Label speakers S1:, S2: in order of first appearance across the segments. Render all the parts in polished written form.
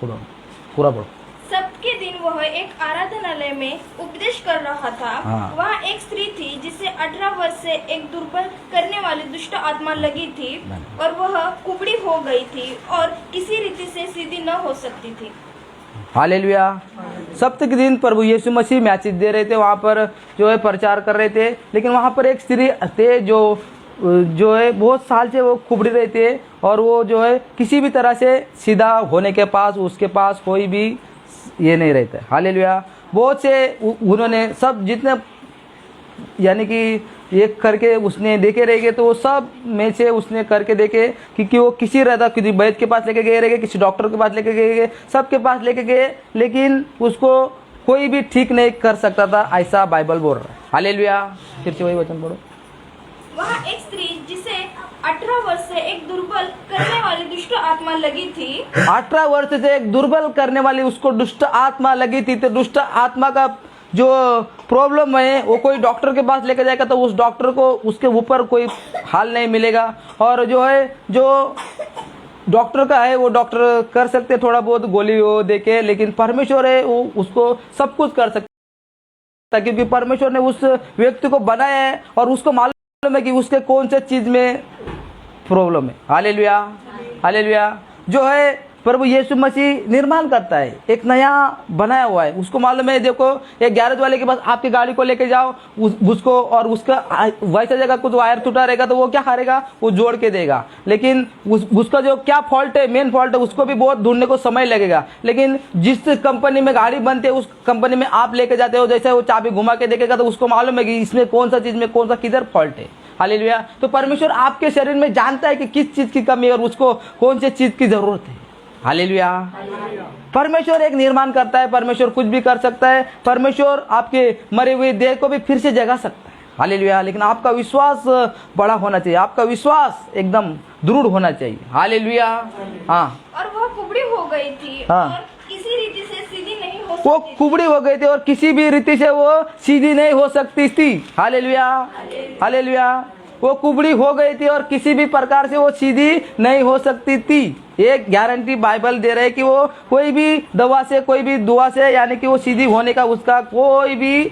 S1: पूरा पढ़ो।
S2: सबके दिन वह एक आराधनालय में उपदेश कर रहा था।
S1: हाँ।
S2: वहाँ एक स्त्री थी जिसे 18 वर्ष से एक दुर्बल करने वाली दुष्ट आत्मा लगी थी और वह कुबड़ी हो गई थी और किसी रीति से सीधी न हो सकती थी।
S1: हालेलुया। सप्ताह के दिन प्रभु यीशु मसीह मैसेज दे रहे थे, वहाँ पर जो है प्रचार कर रहे थे, लेकिन वहाँ पर एक स्त्री थे जो है बहुत साल से वो कुबड़ी रहे थे और वो जो है किसी भी तरह से सीधा होने के पास उसके पास कोई भी ये नहीं रहता। हालेलुया। बहुत से उन्होंने सब जितने यानी कि एक करके उसने देखे रहेंगे, तो वो सब में से उसने करके देखे क्योंकि वो किसी रहता, किसी वैद्य के पास लेके गए रहेंगे, किसी डॉक्टर के पास लेके गए, सबके पास लेके गए, लेकिन उसको कोई भी ठीक नहीं कर सकता था, ऐसा बाइबल बोल रहा है। हालेलुया। फिर से वही वचन पढ़ो।
S2: वहाँ एक स्त्री जिसे 18 वर्ष से एक दुर्बल करने वाली दुष्ट आत्मा लगी थी।
S1: 18 वर्ष से एक दुर्बल करने वाली उसको दुष्ट आत्मा लगी थी। तो दुष्ट आत्मा का जो प्रॉब्लम है वो कोई डॉक्टर के पास लेकर जाएगा तो उस डॉक्टर को उसके ऊपर कोई हाल नहीं मिलेगा, और जो है जो डॉक्टर का है वो डॉक्टर कर सकते थोड़ा बहुत गोली वो देके, लेकिन परमेश्वर है वो उसको सब कुछ कर सकता है, क्योंकि परमेश्वर ने उस व्यक्ति को बनाया है और उसको मालूम है कि उसके कौन से चीज में प्रॉब्लम है। हालेलुया। हालेलुया। जो है प्रभु यीशु मसीह निर्माण करता है, एक नया बनाया हुआ है, उसको मालूम है। देखो एक गैरेज वाले के पास आपकी गाड़ी को लेके जाओ उसको, और उसका वैसा जगह कुछ वायर टूटा रहेगा तो वो क्या करेगा, वो जोड़ के देगा, लेकिन उसका जो क्या फॉल्ट है, मेन फॉल्ट है, उसको भी बहुत ढूंढने को समय लगेगा। लेकिन जिस कंपनी में गाड़ी बनती है उस कंपनी में आप लेके जाते हो, जैसे वो चाबी घुमा के देखेगा तो उसको मालूम है कि इसमें कौन सा चीज में कौन सा किधर फॉल्ट है। हालेलुया। तो परमेश्वर आपके शरीर में जानता है कि किस चीज की कमी है और उसको कौन सी चीज की जरूरत है। हालेलुया। परमेश्वर एक निर्माण करता है, परमेश्वर कुछ भी कर सकता है, परमेश्वर आपके मरे हुए देह को भी फिर से जगा सकता है। हालेलुया। लेकिन आपका विश्वास बड़ा होना चाहिए, आपका विश्वास एकदम दृढ़ होना चाहिए। हालेलुया। हाँ।
S2: और वह कुबड़ी हो गई थी।
S1: हाँ।
S2: और किसी रीति से सीधी नहीं हो
S1: वो
S2: सकती।
S1: कुबड़ी हो गई थी और किसी भी रीति से वो सीधी नहीं हो सकती थी। हालेलुया। हालेलुया। वो कुबड़ी हो गई थी और किसी भी प्रकार से वो सीधी नहीं हो सकती थी। एक गारंटी बाइबल दे रहे है कि वो कोई भी दवा से, कोई भी दुआ से, यानी कि वो सीधी होने का उसका कोई भी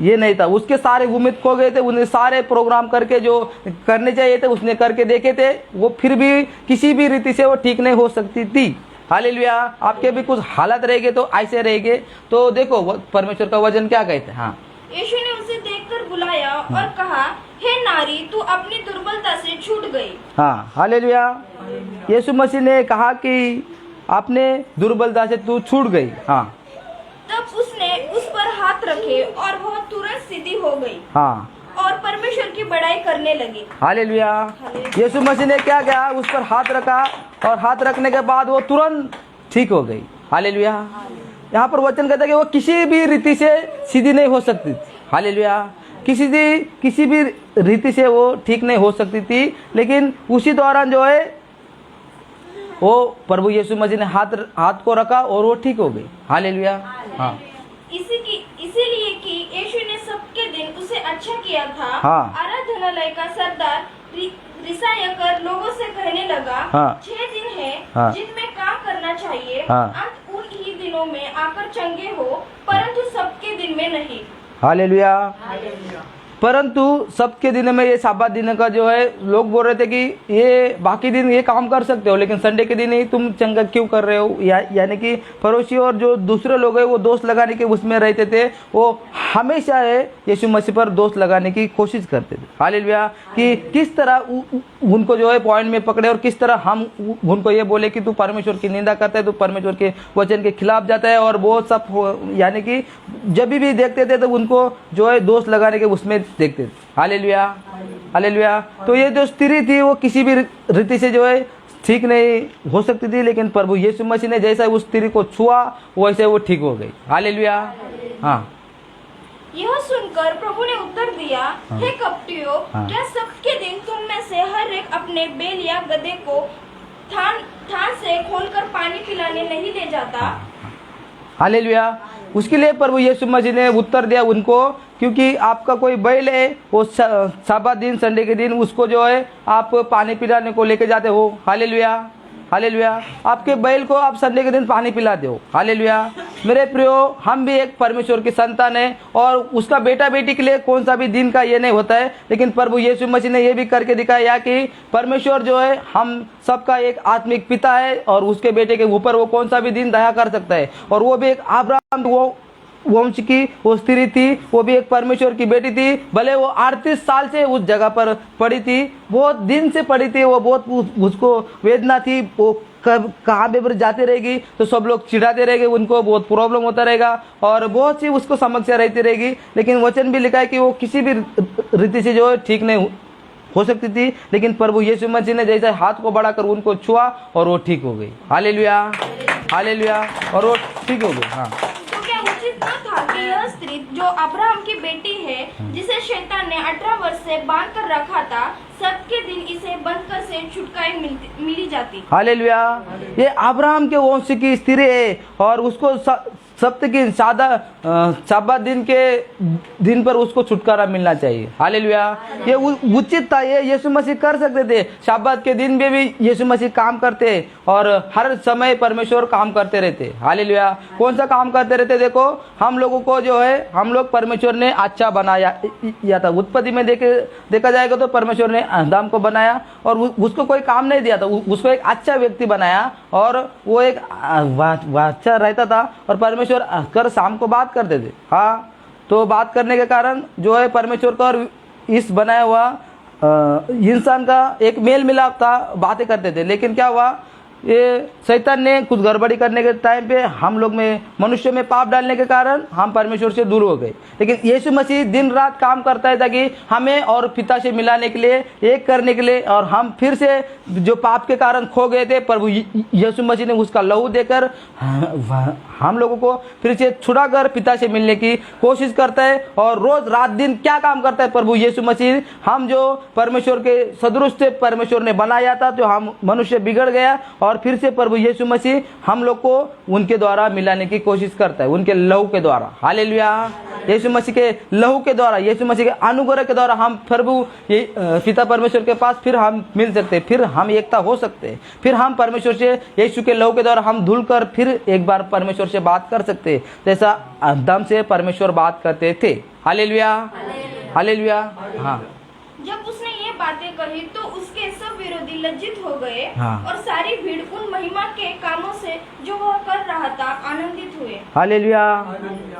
S1: ये नहीं था। उसके सारे उम्मीद खो गए थे, उन्हें सारे प्रोग्राम करके जो करने चाहिए थे उसने करके देखे थे, वो फिर भी किसी भी रीति से वो ठीक नहीं हो सकती थी। हालेलुया। आपके भी कुछ हालत रहेंगे तो ऐसे रहेंगे, तो देखो परमेश्वर का वचन क्या कहते हैं। हाँ।
S2: यीशु ने उसे देखकर बुलाया और कहा, हे नारी, तू अपनी दुर्बलता से छूट गई।
S1: हाँ। हालेलुया। यीशु मसीह ने कहा कि आपने दुर्बलता से तू छूट गई। हाँ।
S2: तब उसने उस पर हाथ रखे और वह तुरंत सीधी हो गई।
S1: हाँ।
S2: और परमेश्वर की बड़ाई करने लगी।
S1: हालेलुया। यीशु मसीह ने क्या किया, उस पर हाथ रखा और हाथ रखने के बाद वो तुरंत ठीक हो गई। हालेलुया। यहाँ पर वचन कहता है कि वो किसी भी रीति से सीधी नहीं हो सकती थी। हालेलुया। किसी भी रीति से वो ठीक नहीं हो सकती थी, लेकिन उसी दौरान जो है वो प्रभु यीशु मसीह ने हाथ को रखा और वो ठीक हो गई। हालेलुया। हाँ।
S2: इसीलिए कि यीशु ने सबके दिन उसे अच्छा किया था।
S1: हाँ।
S2: आराधनालय का सरदार रिसाया कर लोगों से कहने लगा,
S1: हाँ।
S2: 6 दिन है
S1: हाँ।
S2: जिनमें काम करना चाहिए।
S1: हाँ।
S2: आप उन ही दिनों में आकर चंगे हो, परंतु सबके दिन में नहीं।
S1: हालेलुया। परंतु सबके दिन में, ये साबात दिन का जो है लोग बोल रहे थे कि ये बाकी दिन ये काम कर सकते हो, लेकिन संडे के दिन ही तुम चंगा क्यों कर रहे हो। यानी कि पड़ोसी और जो दूसरे लोग हैं वो दोस्त लगाने के उसमें रहते थे, वो हमेशा है यीशु मसीह पर दोस्त लगाने की कोशिश करते थे। हालेलुया। कि किस तरह उनको जो है पॉइंट में पकड़े और किस तरह हम उनको ये बोले कि तू परमेश्वर की निंदा करता है, तू परमेश्वर के वचन के खिलाफ जाता है, और वो सब यानी कि जब भी देखते थे तो उनको जो है दोस्त लगाने के उसमें देखते थे। हालेलुया। हालेलुया। तो ये जो स्त्री थी वो किसी भी रीति से जो है ठीक नहीं हो सकती थी, लेकिन प्रभु यीशु मसीह ने जैसा उस स्त्री को छुआ वैसे वो ठीक हो गई। हालेलुया। हाँ।
S2: यह सुनकर प्रभु ने उत्तर दिया, हे कपटियों, क्या सबके दिन तुम में से हर एक अपने बैल या गधे को थान से खोलकर पानी पिलाने नहीं ले जाता।
S1: हालेलुया। उसके लिए प्रभु यीशु मसीह ने उत्तर दिया उनको, क्योंकि आपका कोई बैल है वो साबत दिन, संडे के दिन उसको जो है आप पानी पिलाने को लेके जाते हो। हालेलुया। हालेलुया। आपके बैल को आप संडे के दिन पानी पिला दो, हालेलुया। मेरे प्रियो, हम भी एक परमेश्वर की संतान है और उसका बेटा बेटी के लिए कौन सा भी दिन का ये नहीं होता है, लेकिन प्रभु यीशु मसीह ने ये भी करके दिखाया कि परमेश्वर जो है हम सबका एक आत्मिक पिता है और उसके बेटे के ऊपर वो कौन सा भी दिन दया कर सकता है। और वो भी एक अब्राहम वो वंश की वो स्त्री थी, वो भी एक परमेश्वर की बेटी थी, भले वो 38 साल से उस जगह पर पड़ी थी, बहुत दिन से पड़ी थी, वो बहुत उसको वेदना थी, वो कब कहाँ पे जाती रहेगी तो सब लोग चिढ़ाते रहेंगे, उनको बहुत प्रॉब्लम होता रहेगा और बहुत सी उसको समस्या रहती रहेगी। लेकिन वचन भी लिखा है कि वो किसी भी रीति से जो है ठीक नहीं हो सकती थी, लेकिन प्रभु यीशु मसीह ने जैसे हाथ को बढ़ाकर उनको छुआ और वो ठीक हो गई, हालेलुया, हालेलुया, और वो ठीक हो गई। हाँ,
S2: उचित न था कि यह स्त्री जो अब्राहम की बेटी है, जिसे शैतान ने 18 वर्ष से बांध कर रखा था, सबके दिन इसे बंधकर से छुटकारा मिली जाती।
S1: हालेलुया। ये अब्राहम के वंश की स्त्री है और उसको सप्त की साबत दिन के दिन पर उसको छुटकारा मिलना चाहिए, हालेलुया। ये उचित था, ये यीशु मसीह कर सकते थे। साबत के दिन में भी यीशु मसीह काम करते और हर समय परमेश्वर काम करते रहते, हालेलुया। कौन सा काम करते रहते? देखो, हम लोगों को जो है हम लोग परमेश्वर ने अच्छा बनाया था। उत्पत्ति में देखा जाएगा तो परमेश्वर ने आदम को बनाया और उसको कोई काम नहीं दिया था, उसको एक अच्छा व्यक्ति बनाया और वो एक अच्छा रहता था और परमेश्वर कर शाम को बात करते थे। हाँ, तो बात करने के कारण जो है परमेश्वर का और इस बनाया हुआ इंसान का एक मेल मिलाप था, बातें करते थे। लेकिन क्या हुआ, ये शैतान ने कुछ गड़बड़ी करने के टाइम पे हम लोग में मनुष्य में पाप डालने के कारण हम परमेश्वर से दूर हो गए। लेकिन यीशु मसीह दिन रात काम करता है ताकि हमें और पिता से मिलाने के लिए, एक करने के लिए, और हम फिर से जो पाप के कारण खो गए थे, प्रभु यीशु मसीह ने उसका लहू देकर हम लोगों को फिर से छुड़ाकर पिता से मिलने की कोशिश करता है। और रोज रात दिन क्या काम करता है प्रभु यीशु मसीह? हम जो परमेश्वर के सदृश से परमेश्वर ने बनाया था, तो हम मनुष्य बिगड़ गया और फिर से प्रभु यीशु मसीह हम लोग को उनके द्वारा मिलाने की कोशिश करता है, उनके लहू के द्वारा, हालेलुया। यीशु मसीह के लहू के द्वारा, यीशु मसीह के अनुग्रह के द्वारा हम प्रभु पिता परमेश्वर के पास फिर हम मिल सकते हैं, फिर हम एकता हो सकते हैं, फिर हम परमेश्वर से यीशु के लहू के द्वारा हम धुल कर फिर एक बार परमेश्वर से बात कर सकते हैं, जैसा आदम से परमेश्वर बात करते थे, हालेलुया, हालेलुया। हाँ,
S2: जब उसने ये बातें कही तो उसके सब विरोधी लज्जित हो गए।
S1: हाँ।
S2: और सारी भीड़ उन महिमा के कामों से जो वह कर रहा था आनंदित हुए,
S1: हालेलुया,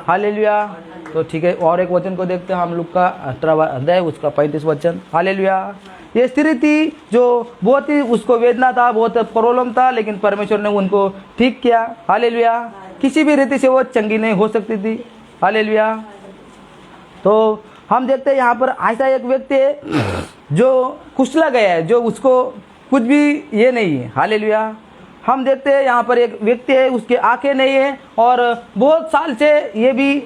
S1: हालेलुया। तो ठीक है, और एक वचन को देखते हैं हम लोग का 18वां अध्याय उसका 35 वचन, हालेलुया। ये स्त्री थी जो बहुत ही उसको वेदना था, बहुत प्रॉब्लम था, लेकिन परमेश्वर ने उनको ठीक किया, हालेलुया। किसी भी रीति से वो चंगी नहीं हो सकती थी, हालेलुया। तो हम देखते हैं यहाँ पर ऐसा एक व्यक्ति है जो कुचला गया है, जो उसको कुछ भी ये नहीं है, हालेलुया। हम देखते हैं यहाँ पर एक व्यक्ति है, उसके आंखें नहीं है और बहुत साल से ये भी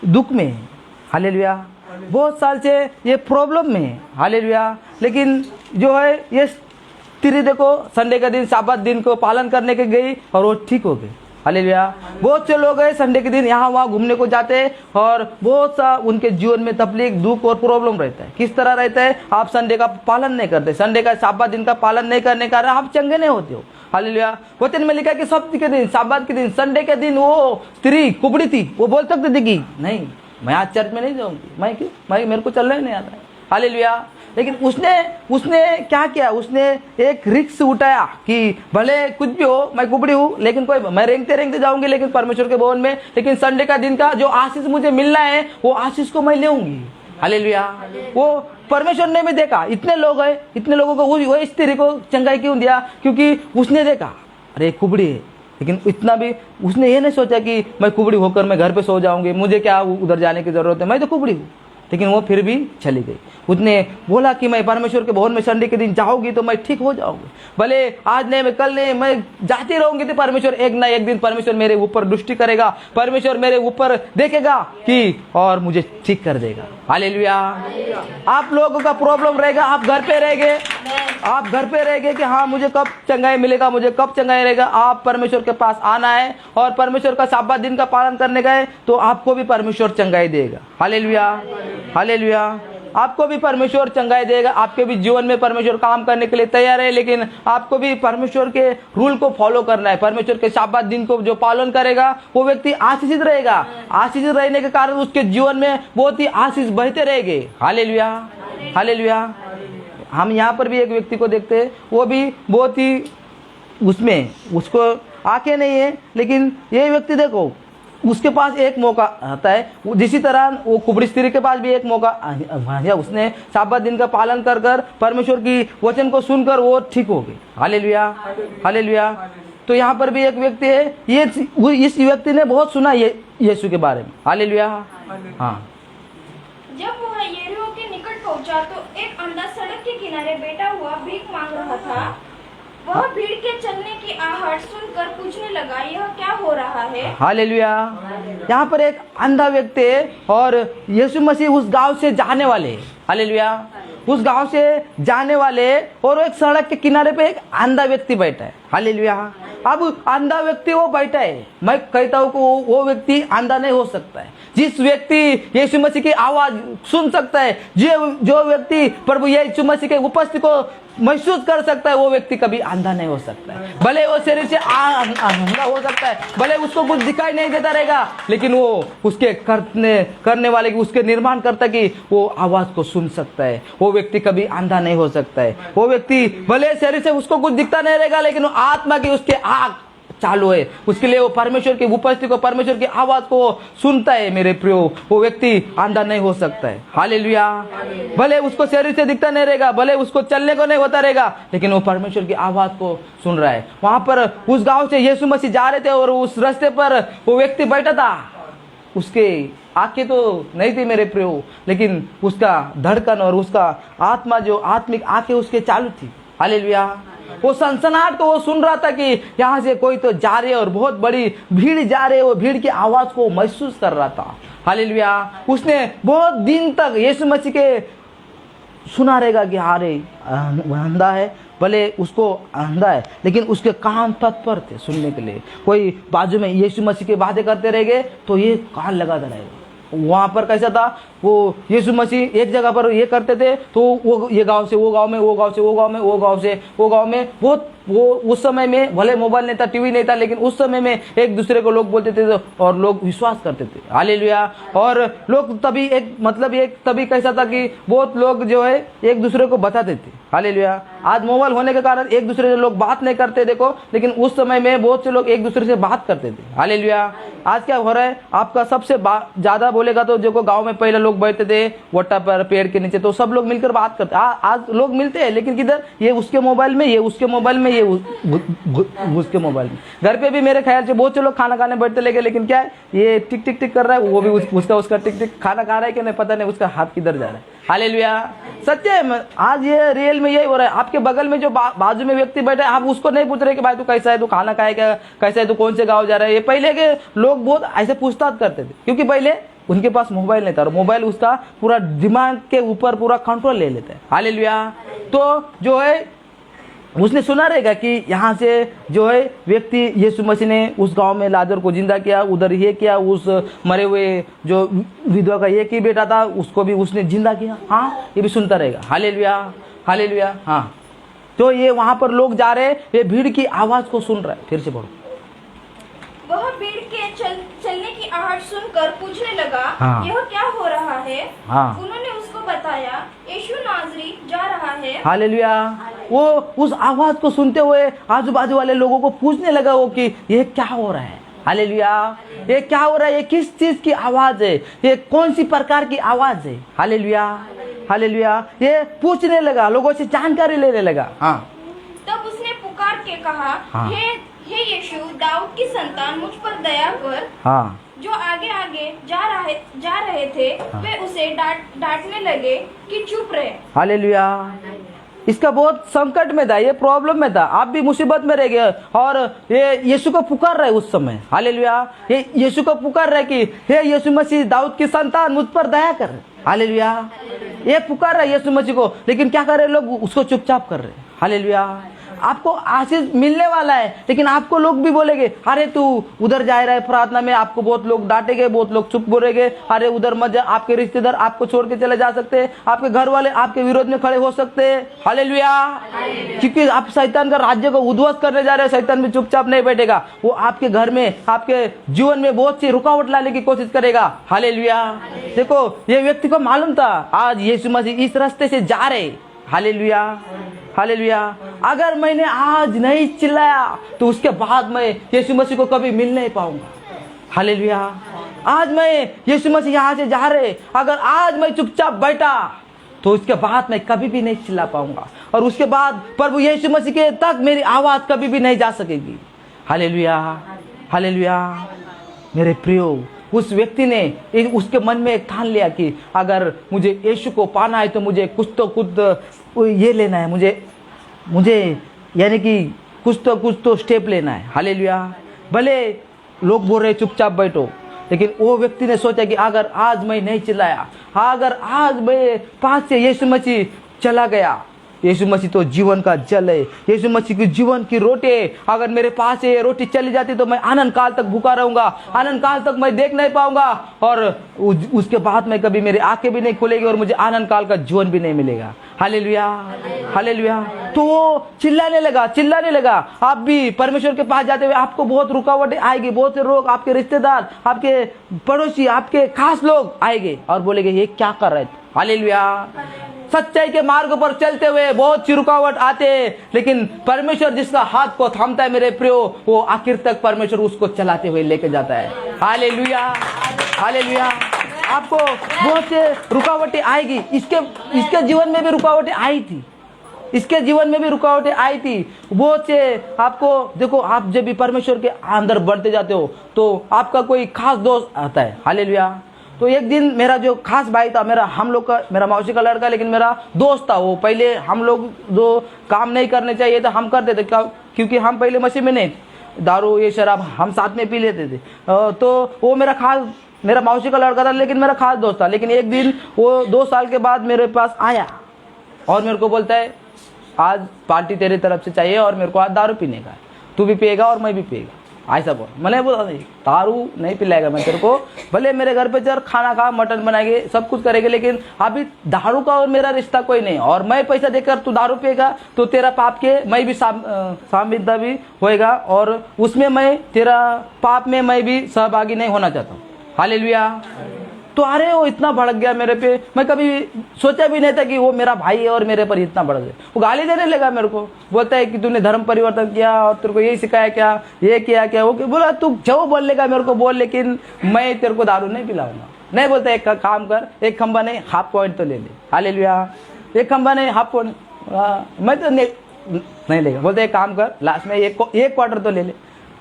S1: दुख में है, हालेलुया। बहुत साल से ये प्रॉब्लम में है, हालेलुया। लेकिन जो है ये स्त्री देखो, संडे का दिन, साबत दिन को पालन करने के गई और वो ठीक हो गई, हालेलुया। बहुत से लोग हैं संडे के दिन यहाँ वहाँ घूमने को जाते हैं और बहुत सा उनके जीवन में तकलीफ, दुख और प्रॉब्लम रहता है। किस तरह रहता है? आप संडे का पालन नहीं करते, संडे का साबत दिन का पालन नहीं करने के कारण आप चंगे नहीं होते हो, हालेलुया। वचन में लिखा है कि सप्ताह के दिन, साबत के दिन, संडे के दिन वो स्त्री कुबड़ी थी, वो बोल सकती थी कि नहीं मैं आज चर्च में नहीं जाऊंगी, मैं क्यों, मेरे को चलना ही नहीं आता है, हालेलुया। लेकिन उसने क्या किया? उसने एक रिस्क उठाया कि भले कुछ भी हो, मैं कुबड़ी हूँ, लेकिन कोई मैं रेंगते रेंगते जाऊंगी लेकिन परमेश्वर के भवन में, लेकिन संडे का दिन का जो आशीष मुझे मिलना है वो आशीष को मैं लेऊंगी, हालेलुया। वो परमेश्वर ने भी देखा, इतने लोग हैं, इतने लोगों को वो स्त्री को चंगाई क्यों दिया? क्योंकि उसने देखा अरे कुबड़ी है, लेकिन इतना भी उसने ये नहीं सोचा कि मैं कुबड़ी होकर मैं घर पे सो जाऊंगी, मुझे क्या उधर जाने की जरूरत है, मैं तो कुबड़ी हूँ। लेकिन वो फिर भी चली गई। उसने बोला कि मैं परमेश्वर के भवन में संडे के दिन जाऊंगी तो मैं ठीक हो जाऊंगी, भले आज नहीं, मैं कल नहीं, मैं जाती रहूंगी तो परमेश्वर एक ना एक दिन परमेश्वर मेरे ऊपर दृष्टि करेगा, परमेश्वर मेरे ऊपर देखेगा कि और मुझे ठीक कर देगा, हालेलुया। आप लोगों का प्रॉब्लम रहेगा, आप घर पे रहेंगे, आप घर पे रहेंगे कि हाँ मुझे कब चंगाई मिलेगा, मुझे कब चंगाई रहेगा। आप परमेश्वर के पास आना है और परमेश्वर का साबत दिन का पालन करने का है, तो आपको भी परमेश्वर चंगाई देगा, हालेलुया, हालेलुया। आपको भी परमेश्वर चंगाई देगा, आपके भी जीवन में परमेश्वर काम करने के लिए तैयार है, लेकिन आपको भी परमेश्वर के रूल को फॉलो करना है। परमेश्वर के शाबात दिन को जो पालन करेगा वो व्यक्ति आशीषित रहेगा। आशीषित रहने के कारण उसके जीवन में बहुत ही आशीष बहते रहेंगे। Hallelujah, hallelujah. हम यहाँ पर भी एक व्यक्ति को देखते हैं, वो भी बहुत ही उसमें उसको आंखें नहीं है, लेकिन ये व्यक्ति देखो उसके पास एक मौका आता है, जिसी तरह वो कुबड़ी स्त्री के पास भी एक मौका आया, उसने साबत दिन का पालन कर कर परमेश्वर की वचन को सुनकर वो ठीक हो गई। Hallelujah, hallelujah. तो यहाँ पर भी एक व्यक्ति है, इस व्यक्ति ने बहुत सुना यीशु के बारे में। हालेलुया। हाँ,
S2: जब वह यरीहो के निकट पहुंचा तो एक अंधा सड़क के किनारे बैठा हुआ भीख मांग रहा था। वह भीड़ के चलने की आहट सुनकर पूछने लगा, यह क्या हो रहा है?
S1: हालेलुया। यहाँ पर एक अंधा व्यक्ति है और यीशु मसीह उस गांव से जाने वाले। हालेलुया। उस गांव से जाने वाले और एक सड़क के किनारे पे एक अंधा व्यक्ति बैठा है। हालेलुया। अब अंधा व्यक्ति वो बैठा है, मैं कहता हूँ कि वो व्यक्ति अंधा नहीं हो सकता है। जिस व्यक्ति यीशु मसीह की आवाज सुन सकता है, जो व्यक्ति प्रभु यीशु मसीह के उपस्थिति को महसूस कर सकता है, वो व्यक्ति कभी अंधा नहीं हो सकता है। भले वो शरीर से अंधा हो सकता है, भले उसको कुछ दिखाई नहीं देता रहेगा, लेकिन वो उसके करने वाले की उसके निर्माण करता कि वो आवाज को सुन सकता है। वो व्यक्ति कभी अंधा नहीं हो सकता है। वो व्यक्ति भले शरीर से उसको कुछ दिखता नहीं रहेगा, लेकिन आत्मा की उसके आँख चालू है, उसके लिए वो परमेश्वर की उपस्थिति को, परमेश्वर की आवाज को सुनता है। मेरे प्रियो, वो व्यक्ति अंधा नहीं हो सकता है। हालेलुया। भले उसको शरीर से दिखता नहीं रहेगा, भले उसको चलने को नहीं होता रहेगा, लेकिन वो परमेश्वर की आवाज को सुन रहा है। वहां पर उस गांव से यीशु मसीह जा रहे थे और उस रास्ते पर वो व्यक्ति बैठा था। उसके आंखें तो नहीं थी मेरे प्रियो, लेकिन उसका धड़कन और उसका आत्मा जो आत्मिक आंखें उसके चालू थी। हालेलुया। वो सनसनाहट को वो सुन रहा था कि यहाँ से कोई तो जा रहे और बहुत बड़ी भीड़ जा रहे, वो भीड़ की आवाज को महसूस कर रहा था। हालेलुया। उसने बहुत दिन तक यीशु मसीह के सुना रहेगा कि अरे अंधा है, भले उसको अंधा है, लेकिन उसके कान तत्पर थे सुनने के लिए। कोई बाजू में यीशु मसीह की बातें करते रहेंगे तो ये कान लगाता रहेगा। वहां पर कैसा था, वो यीशु मसीह एक जगह पर ये करते थे तो वो ये गांव से वो गांव में, वो गांव से वो गांव में, वो गांव से वो गांव में, बहुत वो उस समय में भले मोबाइल नहीं था, टीवी नहीं था, लेकिन उस समय में एक दूसरे को लोग बोलते थे और लोग विश्वास करते थे। हालेलुया। और लोग तभी तभी कैसा था कि बहुत लोग जो है एक दूसरे को बताते थे। हालेलुया। आज मोबाइल होने के कारण एक दूसरे से लोग बात नहीं करते देखो, लेकिन उस समय में बहुत से लोग एक दूसरे से बात करते थे। हालेलुया। आज क्या हो रहा है, आपका सबसे ज्यादा बोलेगा तो जो गाँव में पहले लोग बैठते थे वट्टा पर पेड़ के नीचे, तो सब लोग मिलकर बात करते। आज लोग मिलते हैं, लेकिन किधर, ये उसके मोबाइल में, ये उसके मोबाइल में, ये उसके मोबाइल में। घर पे भी मेरे ख्याल से बहुत से लोग खाना खाने बैठते लेके, लेकिन क्या है, ये टिक टिक टिक कर रहा है, वो भी उसका टिक टिक खाना खा रहा है कि नहीं पता नहीं, उसका हाथ किधर जा रहा है। हालेलुया। सत्य है, आज ये रियल में यही हो रहा है। आपके बगल में जो बाजू में व्यक्ति बैठा है, आप उसको नहीं पूछ रहे कि भाई तू कैसा है, तू खाना खाएगा, कैसा है, तू कौन से गाँव जा रहा है। ये पहले के लोग बहुत ऐसे पूछताछ करते थे, क्योंकि पहले उनके पास मोबाइल नहीं था और मोबाइल उसका पूरा दिमाग के ऊपर पूरा कंट्रोल ले लेता है। हालेलुया। तो जो है उसने सुना रहेगा कि यहाँ से जो है व्यक्ति यीशु मसीह ने उस गांव में लाजर को जिंदा किया, उधर ये किया, उस मरे हुए जो विधवा का एक ही बेटा था उसको भी उसने जिंदा किया। हाँ, ये भी सुनता रहेगा। Hallelujah, hallelujah. हाँ, तो ये वहां पर लोग जा रहे, ये भीड़ की आवाज को सुन रहा है। फिर से बोलो।
S2: वह भीड़ के चलने की आहट सुनकर पूछने लगा,
S1: हाँ।
S2: यह क्या हो रहा है?
S1: हाँ।
S2: उन्होंने उसको बताया, यीशु नाजरी जा रहा है।
S1: हालेलुया। वो उस आवाज को सुनते हुए आजू बाजू वाले लोगों को पूछने लगा वो कि ये क्या हो रहा है। हालेलुया। ये क्या हो रहा है, ये किस चीज की आवाज है, ये कौन सी प्रकार की आवाज है। Hallelujah, hallelujah. ये पूछने लगा, लोगों से जानकारी लेने लगा। हाँ।
S2: तब उसने पुकार के कहा,
S1: हाँ।
S2: हे यीशु, दाऊद की संतान, मुझ पर दया कर।
S1: हाँ।
S2: जो आगे आगे जा रहे थे, वे उसे डांटने लगे कि चुप रहे।
S1: हालेलुया। इसका बहुत संकट में था, ये प्रॉब्लम में था, आप भी मुसीबत में रह गए और ये यीशु को पुकार रहे उस समय। हालेलुया। ये यीशु को पुकार रहे कि हे यीशु मसीह, दाऊद की संतान, मुझ पर दया कर। हालेलुया। ये पुकार रहे यीशु मसीह को, लेकिन क्या कर रहे लोग, उसको चुपचाप कर रहे। हालेलुया। आपको आशीष मिलने वाला है, लेकिन आपको लोग भी बोलेंगे अरे तू उधर जा रहा है प्रार्थना में, आपको बहुत लोग डांटेंगे, बहुत लोग चुप बोलेंगे, अरे उधर मत जा, आपके रिश्तेदार आपको छोड़ के चले जा सकते हैं, आपके घर वाले आपके विरोध में खड़े हो सकते हैं। हालेलुया। क्योंकि आप शैतान का राज्य को उद्ध्वस्त करने जा रहे हैं, शैतान भी चुपचाप नहीं बैठेगा, वो आपके घर में आपके जीवन में बहुत सी रुकावट लाने की कोशिश करेगा। हालेलुया। देखो ये व्यक्ति को मालूम था आज यीशु मसीह इस रास्ते से जा रहे। Hallelujah, hallelujah. अगर मैंने आज नहीं चिल्लाया तो उसके बाद मैं यीशु मसीह को कभी मिल नहीं पाऊंगा। हालेलुया। आज मैं यीशु मसीह यहाँ से जा रहे, अगर आज मैं चुपचाप बैठा तो उसके बाद मैं कभी भी नहीं चिल्ला पाऊंगा, और उसके बाद प्रभु यीशु मसीह के तक मेरी आवाज कभी भी नहीं जा सकेगी। Hallelujah, hallelujah. मेरे प्रियो, उस व्यक्ति ने उसके मन में एक ठान लिया कि अगर मुझे यीशु को पाना है तो मुझे कुछ ये लेना है, मुझे यानी कि कुछ तो स्टेप लेना है। हालेलुया। भले लोग बोल रहे चुपचाप बैठो, लेकिन वो व्यक्ति ने सोचा कि अगर आज मैं नहीं चिल्लाया, अगर आज मैं पास से यीशु मसीह चला गया, यीशु मसीह तो जीवन का जल है, यीशु मसीह की जीवन की रोटी है, अगर मेरे पास से ये रोटी चली जाती तो मैं आनंद काल तक भूखा रहूंगा, आनंद काल तक मैं देख नहीं पाऊंगा, और उसके बाद में कभी मेरी आंखें भी नहीं खुलेगी और मुझे आनंद काल का जीवन भी नहीं मिलेगा। Hallelujah, hallelujah. तो वो चिल्लाने लगा। आप भी परमेश्वर के पास जाते हुए आपको बहुत रुकावटें आएगी, बहुत से लोग, आपके रिश्तेदार, आपके पड़ोसी, आपके खास लोग आएंगे और बोलेंगे ये क्या कर रहे थे। हालेलुया। सच्चाई के मार्ग पर चलते हुए बहुत सी रुकावट आते हैं, लेकिन परमेश्वर जिसका हाथ को थामता है मेरे प्रियो, वो आखिर तक परमेश्वर उसको चलाते हुए लेके जाता है। Hallelujah, hallelujah. आपको बहुत से रुकावटें आएगी, इसके जीवन में भी रुकावटें आई थी, इसके जीवन में भी रुकावटें आई थी बहुत से। आपको देखो, आप जब भी परमेश्वर के अंदर बढ़ते जाते हो तो आपका कोई खास दोस्त आता है। हालेलुया। तो एक दिन मेरा जो खास भाई था, मेरा मौसी का लड़का, लेकिन मेरा दोस्त था वो। पहले हम लोग जो काम नहीं करने चाहिए था हम करते थे, क्योंकि हम पहले मसीह में नहीं, दारू ये शराब हम साथ में पी लेते थे। तो वो मेरा मौसी का लड़का था, लेकिन मेरा खास दोस्त था। लेकिन एक दिन वो 2 साल के बाद मेरे पास आया और मेरे को बोलता है आज पार्टी तेरी तरफ से चाहिए और मेरे को आज दारू पीने का है, तू भी पिएगा और मैं भी पिएगा। ऐसा बोल, मैंने बोला नहीं, दारू नहीं पिलाएगा मैं तेरे को, भले मेरे घर पे चल खाना खा, मटन बनाएंगे, सब कुछ करेंगे, लेकिन अभी दारू का और मेरा रिश्ता कोई नहीं, और मैं पैसा देकर तू दारू पिएगा तो तेरा पाप के मैं भी शामिल भी होएगा, और उसमें मैं तेरा पाप में मैं भी सहभागी नहीं होना चाहता हूँ। हालेलुया। तो अरे वो इतना भड़क गया मेरे पे, मैं कभी सोचा भी नहीं था कि वो मेरा भाई है और मेरे पर इतना भड़क गया। वो गाली देने लगा मेरे को, बोलता है कि तूने धर्म परिवर्तन किया और तेरे को यही सिखाया क्या, ये किया क्या, वो बोला तू जो बोल लेगा मेरे को बोल, लेकिन मैं तेरे को दारू नहीं पिलाऊंगा। नहीं, बोलता एक काम कर, एक खंबा नहीं हाफ पॉइंट तो ले ले। हालेलुया। एक खंबा नहीं हाफ पॉइंट, मैं तो नहीं लेगा। बोलते एक काम कर, लास्ट में एक क्वार्टर तो ले ले।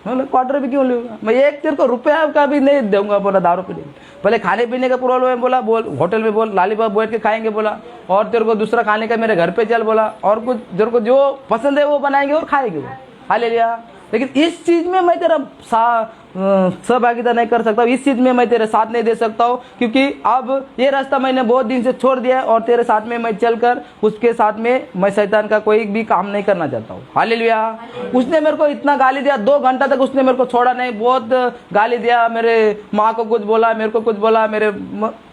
S1: मैं क्वार्टर भी क्यों लूँगा, मैं एक तेरे को रुपया का भी नहीं दूंगा। बोला दारू पीने, पहले खाने पीने का प्रॉब्लम है, बोला बोल होटल में बोल लालीपॉप बैठ के खाएंगे, बोला, और तेरे को दूसरा खाने का मेरे घर पे चल, बोला, और कुछ तेरे को जो पसंद है वो बनाएंगे और खाएंगे वो। हालेलुया। लेकिन इस चीज में मैं तेरा सहभागिता नहीं कर सकता, इस चीज में मैं तेरे साथ नहीं दे सकता हूँ, क्योंकि अब ये रास्ता मैंने बहुत दिन से छोड़ दिया है और तेरे साथ में मैं चलकर उसके साथ में मैं शैतान का कोई भी काम नहीं करना चाहता हूँ। हालेलुया। उसने मेरे को इतना गाली दिया, 2 घंटा तक उसने मेरे को छोड़ा नहीं, बहुत गाली दिया, मेरे माँ को कुछ बोला, मेरे को कुछ बोला, मेरे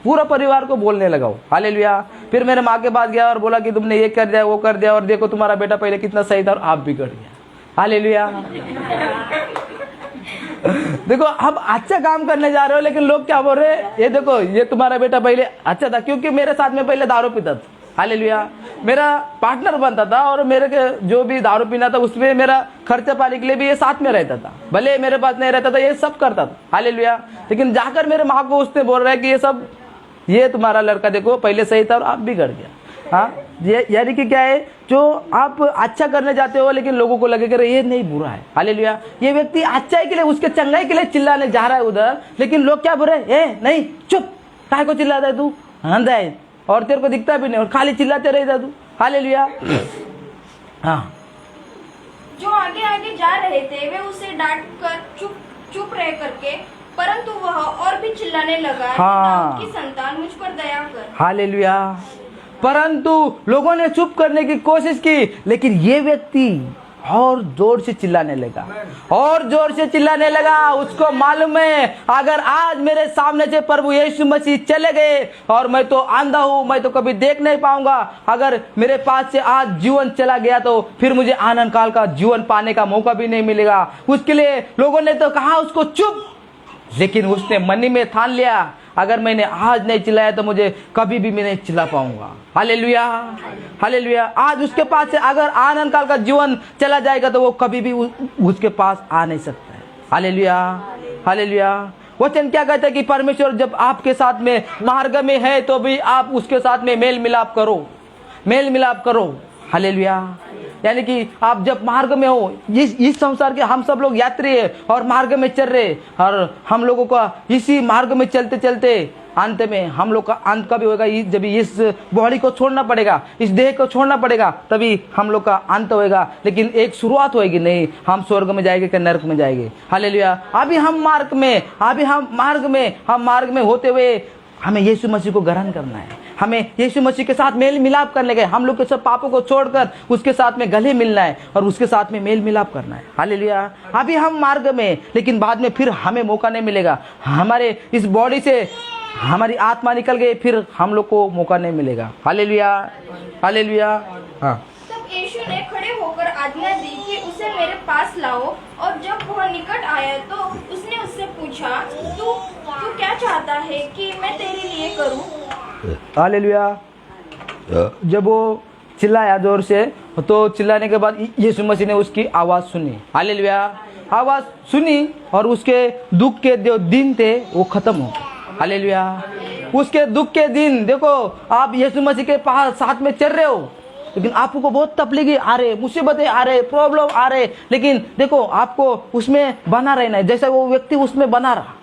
S1: पूरा परिवार को बोलने लगा। हालेलुया। फिर मेरे माँ के पास गया और बोला कि तुमने ये कर दिया, वो कर दिया, और देखो तुम्हारा बेटा पहले कितना सही था और आप बिगड़ गया। हालेलुया। देखो अब अच्छा काम करने जा रहे हो, लेकिन लोग क्या बोल रहे हैं, ये देखो ये तुम्हारा बेटा पहले अच्छा था, क्योंकि मेरे साथ में पहले दारू पीता था। हालेलुया। मेरा पार्टनर बनता था और मेरे के जो भी दारू पीना था उसमें मेरा खर्चा पानी के लिए भी ये साथ में रहता था, भले मेरे पास नहीं रहता था, ये सब करता था। हालेलुया। लेकिन जाकर मेरे माँ को उसने बोल रहा है कि ये तुम्हारा लड़का देखो पहले सही था और आप बिगड़ गया। हाँ, ये यानी कि क्या है, जो आप अच्छा करने जाते हो लेकिन लोगों को लगेगा ये नहीं बुरा है। हालेलुया। ये व्यक्ति अच्छाई के लिए, उसके चंगाई के लिए चिल्लाने जा रहा है उधर, लेकिन लोग क्या बोल रहे हैं, नहीं चुप, काहे को चिल्लाता है तू, अंधा है और तेरे को दिखता भी नहीं और खाली चिल्लाते रहता तू। हालेलुया। हाँ,
S2: जो आगे आगे जा रहे थे वे उसे डांट कर चुप रह करके, परंतु वह और भी चिल्लाने लगा,
S1: हाँ,
S2: दाऊद की संतान मुझ पर दया कर।
S1: हालेलुया। परंतु लोगों ने चुप करने की कोशिश की, लेकिन ये व्यक्ति और जोर से चिल्लाने लगा, और जोर से चिल्लाने लगा। उसको मालूम है अगर आज मेरे सामने से प्रभु यीशु मसीह चले गए और मैं तो अंधा हूं, मैं तो कभी देख नहीं पाऊंगा, अगर मेरे पास से आज जीवन चला गया तो फिर मुझे आनंद काल का जीवन पाने का मौका भी नहीं मिलेगा। उसके लिए लोगों ने तो कहा उसको चुप, लेकिन उसने मन में ठान लिया अगर मैंने आज नहीं चिल्लाया तो मुझे कभी भी मैं नहीं चिल्ला पाऊंगा। Hallelujah, hallelujah. आज उसके पास से अगर आनंद काल का जीवन चला जाएगा तो वो कभी भी उसके पास आ नहीं सकता है। Hallelujah, hallelujah. वचन क्या कहता है कि परमेश्वर जब आपके साथ में मार्ग में है तो भी आप उसके साथ में मेल मिलाप करो, मेल मिलाप करो। हालेलुया। यानी कि आप जब मार्ग में हो, इस संसार के हम सब लोग यात्री है और मार्ग में चल रहे, और हम लोगों का इसी मार्ग में चलते चलते अंत में हम लोग का अंत कभी होगा जब इस बॉडी को छोड़ना पड़ेगा, इस देह को छोड़ना पड़ेगा, तभी हम लोग का अंत होएगा। लेकिन एक शुरुआत होएगी, नहीं हम स्वर्ग में जाएंगे कि नरक में जाएंगे। हालेलुया। अभी हम मार्ग में, अभी हम मार्ग में होते हुए हमें यीशु मसीह को ग्रहण करना है, हमें यीशु मसीह के साथ मेल मिलाप करने के, हम लोग के सब पापों को छोड़कर उसके साथ में गले मिलना है और उसके साथ में मेल मिलाप करना है। हालेलुया। अभी हम मार्ग में, लेकिन बाद में फिर हमें मौका नहीं मिलेगा। हमारे इस बॉडी से हमारी आत्मा निकल गई, फिर हम लोग को मौका नहीं मिलेगा। Hallelujah, hallelujah. हाँ।
S2: तब यीशु ने खड़े होकर आज्ञा दी कि उसे मेरे पास लाओ, और जब वह निकट आया तो उसने उससे पूछा, तू क्या चाहता है कि मैं तेरे लिए करूं?
S1: हालेलुया। जब वो चिल्लाया जोर से, तो चिल्लाने के बाद यीशु मसीह ने उसकी आवाज सुनी। हालेलुया। आवाज सुनी और उसके दुख के जो दिन थे वो खत्म हो गए। हालेलुया। उसके दुख के दिन, देखो आप यीशु मसीह के पास साथ में चल रहे हो, लेकिन आपको बहुत तकलीफें आ रहे, मुसीबतें आ रहे, प्रॉब्लम आ रहे, लेकिन देखो आपको उसमें बना रहना है, जैसा वो व्यक्ति उसमें बना रहा।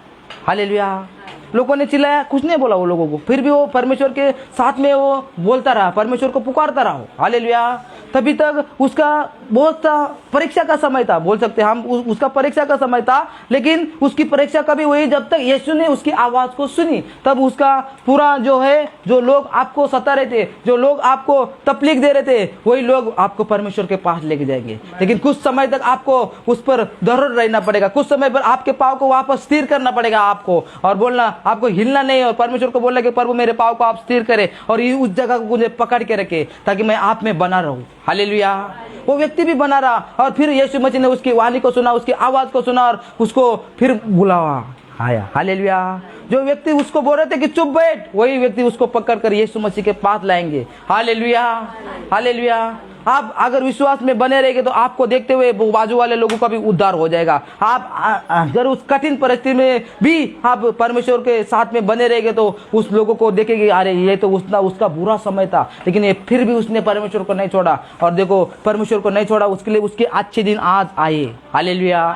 S1: हालेलुया। लोगों ने चिल्लाया, कुछ नहीं बोला वो लोगों को, फिर भी वो परमेश्वर के साथ में वो बोलता रहा, परमेश्वर को पुकारता रहा। हालेलुया। तभी तक उसका बहुत सा परीक्षा का समय था, बोल सकते हैं हम उसका परीक्षा का समय था, लेकिन उसकी परीक्षा कभी हुई जब तक यीशु ने उसकी आवाज को सुनी। तब उसका पूरा जो है, जो लोग आपको सता रहे थे, जो लोग आपको तकलीफ दे रहे थे, वही लोग आपको परमेश्वर के पास लेके जाएंगे। लेकिन कुछ समय तक आपको उस पर दृढ़ रहना पड़ेगा, कुछ समय पर आपके पाँव को वापस स्थिर करना पड़ेगा आपको, और बोलना, आपको हिलना नहीं, और परमेश्वर को बोलना कि प्रभु मेरे पाँव को आप स्थिर करें और उस जगह को मुझे पकड़ के रखे ताकि मैं आप में बना रहूं। हालेलुया। वो व्यक्ति भी बना रहा, और फिर यीशु मसीह ने उसकी वाणी को सुना, उसकी आवाज को सुना और उसको फिर बुलावा आया। हालेलुया। जो व्यक्ति उसको बोल रहे थे कि चुप बैठ, वही व्यक्ति उसको पकड़ कर यीशु मसीह के पास लाएंगे। Hallelujah, hallelujah. आप अगर विश्वास में बने रहेंगे तो आपको देखते हुए बाजू वाले लोगों का भी उद्धार हो जाएगा। आप अगर उस कठिन परिस्थिति में भी आप परमेश्वर के साथ में बने रहेंगे तो उस लोगों को देखेंगे, अरे ये तो उसका बुरा समय था, लेकिन ये फिर भी उसने परमेश्वर को नहीं छोड़ा, और देखो परमेश्वर को नहीं छोड़ा, उसके लिए उसके अच्छे दिन आज आए। हालेलुया।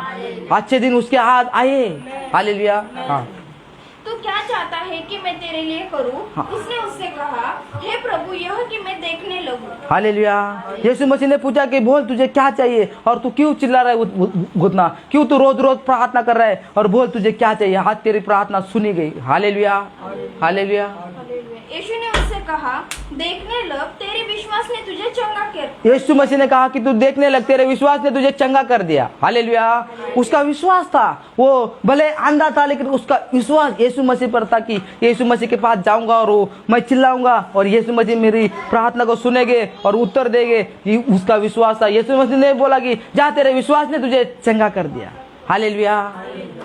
S1: अच्छे दिन उसके आज आए। हालेलुया। हाँ।
S2: तू क्या चाहता है कि मैं तेरे लिए करूं?
S1: हाँ।
S2: उसने उससे कहा, हे प्रभु, यह कि मैं देखने लगूं।
S1: हालेलुया। यीशु मसीह ने पूछा कि बोल तुझे क्या चाहिए, और तू क्यों चिल्ला रहा है घुटना, क्यों तू रोज रोज प्रार्थना कर रहा है, और बोल तुझे क्या चाहिए। आज तेरी प्रार्थना सुनी गई। Hallelujah, hallelujah.
S2: यीशु ने उससे कहा, देखने लग, तेरे विश्वास ने तुझे चंगा कर।
S1: यीशु मसीह ने कहा कि तू देखने लग, तेरे विश्वास ने तुझे चंगा कर दिया। हालेलुया। उसका विश्वास था, वो भले अंधा था लेकिन उसका विश्वास यीशु मसीह पर था कि यीशु मसीह के पास जाऊंगा और वो मैं चिल्लाऊंगा और यीशु मसीह मेरी प्रार्थना को सुनेंगे और उत्तर देंगे। ये उसका विश्वास था। यीशु मसीह ने बोला कि जा, तेरे विश्वास ने तुझे चंगा कर दिया। Hallelujah,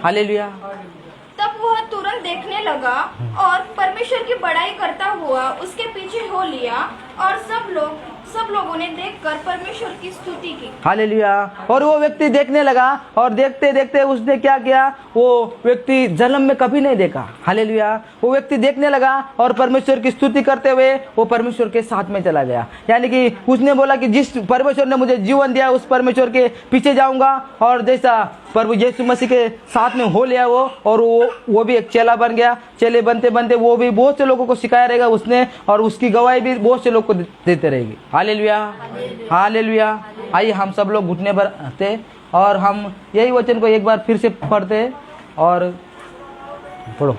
S1: hallelujah.
S2: तब वह तुरंत देखने लगा और परमेश्वर की बड़ाई करता हुआ उसके पीछे हो लिया, और सब लोगों ने देखकर परमेश्वर की स्तुति की।
S1: हालेलुया। और वो व्यक्ति देखने लगा, और देखते देखते उसने क्या किया, वो व्यक्ति जन्म में कभी नहीं देखा। हालेलुया। वो व्यक्ति देखने लगा और परमेश्वर की स्तुति करते हुए वो परमेश्वर के साथ में चला गया। यानी कि उसने बोला कि जिस परमेश्वर ने मुझे जीवन दिया उस परमेश्वर के पीछे जाऊंगा, और जैसा प्रभु यीशु मसीह के साथ में हो लिया वो, और वो भी एक चेला बन गया। चेले बनते बनते वो भी बहुत से लोगों को सिखाया रहेगा उसने, और उसकी गवाही भी बहुत से लोग को देते रहेगी। Hallelujah, hallelujah. आइए हम सब लोग घुटने पर आते और हम यही वचन को एक बार फिर से पढ़ते और पढ़ो।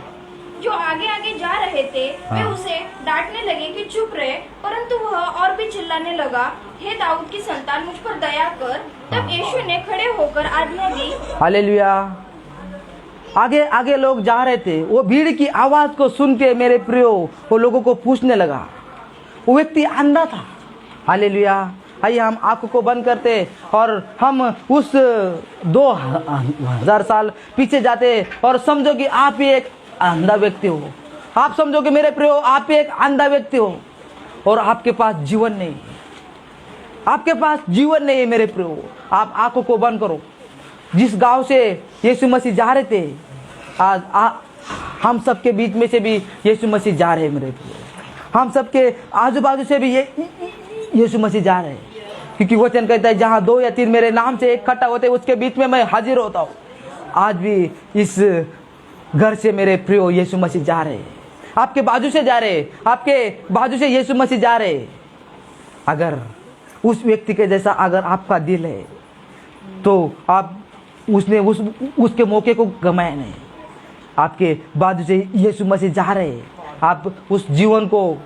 S2: जो आगे आगे जा रहे थे वे उसे डांटने लगे कि चुप रहे, परंतु वह और भी चिल्लाने लगा, हे दाऊद की संतान, मुझ पर दया कर। तब यीशु ने खड़े होकर आज्ञा दी।
S1: हालेलुया। आगे आगे लोग जा रहे थे, वो भीड़ की आवाज को सुन के मेरे प्रियो वो लोगों को पूछने लगा। वो व्यक्ति अंधा था। हालेलुया। आइए हम आंखों को बंद करते और हम उस 2000 साल पीछे जाते और समझो कि आप ही एक अंधा व्यक्ति हो। आप समझो कि मेरे प्रियो आप ही एक अंधा व्यक्ति हो और आपके पास जीवन नहीं, आपके पास जीवन नहीं है मेरे प्रियो। आप आंखों को बंद करो। जिस गांव से यीशु मसीह जा रहे थे, आज हम सबके बीच में से भी यीशु मसीह जा रहे हैं मेरे प्रियो। हम सबके आजू बाजू से भी यीशु मसीह जा रहे हैं, क्योंकि वचन कहता है जहां 2 या 3 मेरे नाम से इकट्ठा होते उसके बीच में मैं हाजिर होता हूँ। आज भी इस घर से मेरे प्रियो यीशु मसीह जा रहे हैं, आपके बाजू से जा रहे हैं, आपके बाजू से यीशु मसीह जा रहे हैं। अगर उस व्यक्ति के जैसा अगर आपका दिल है तो आप उसके मौके को गंवाए नहीं। आपके बाजू से यीशु मसीह जा रहे हैं, आप उस जीवन को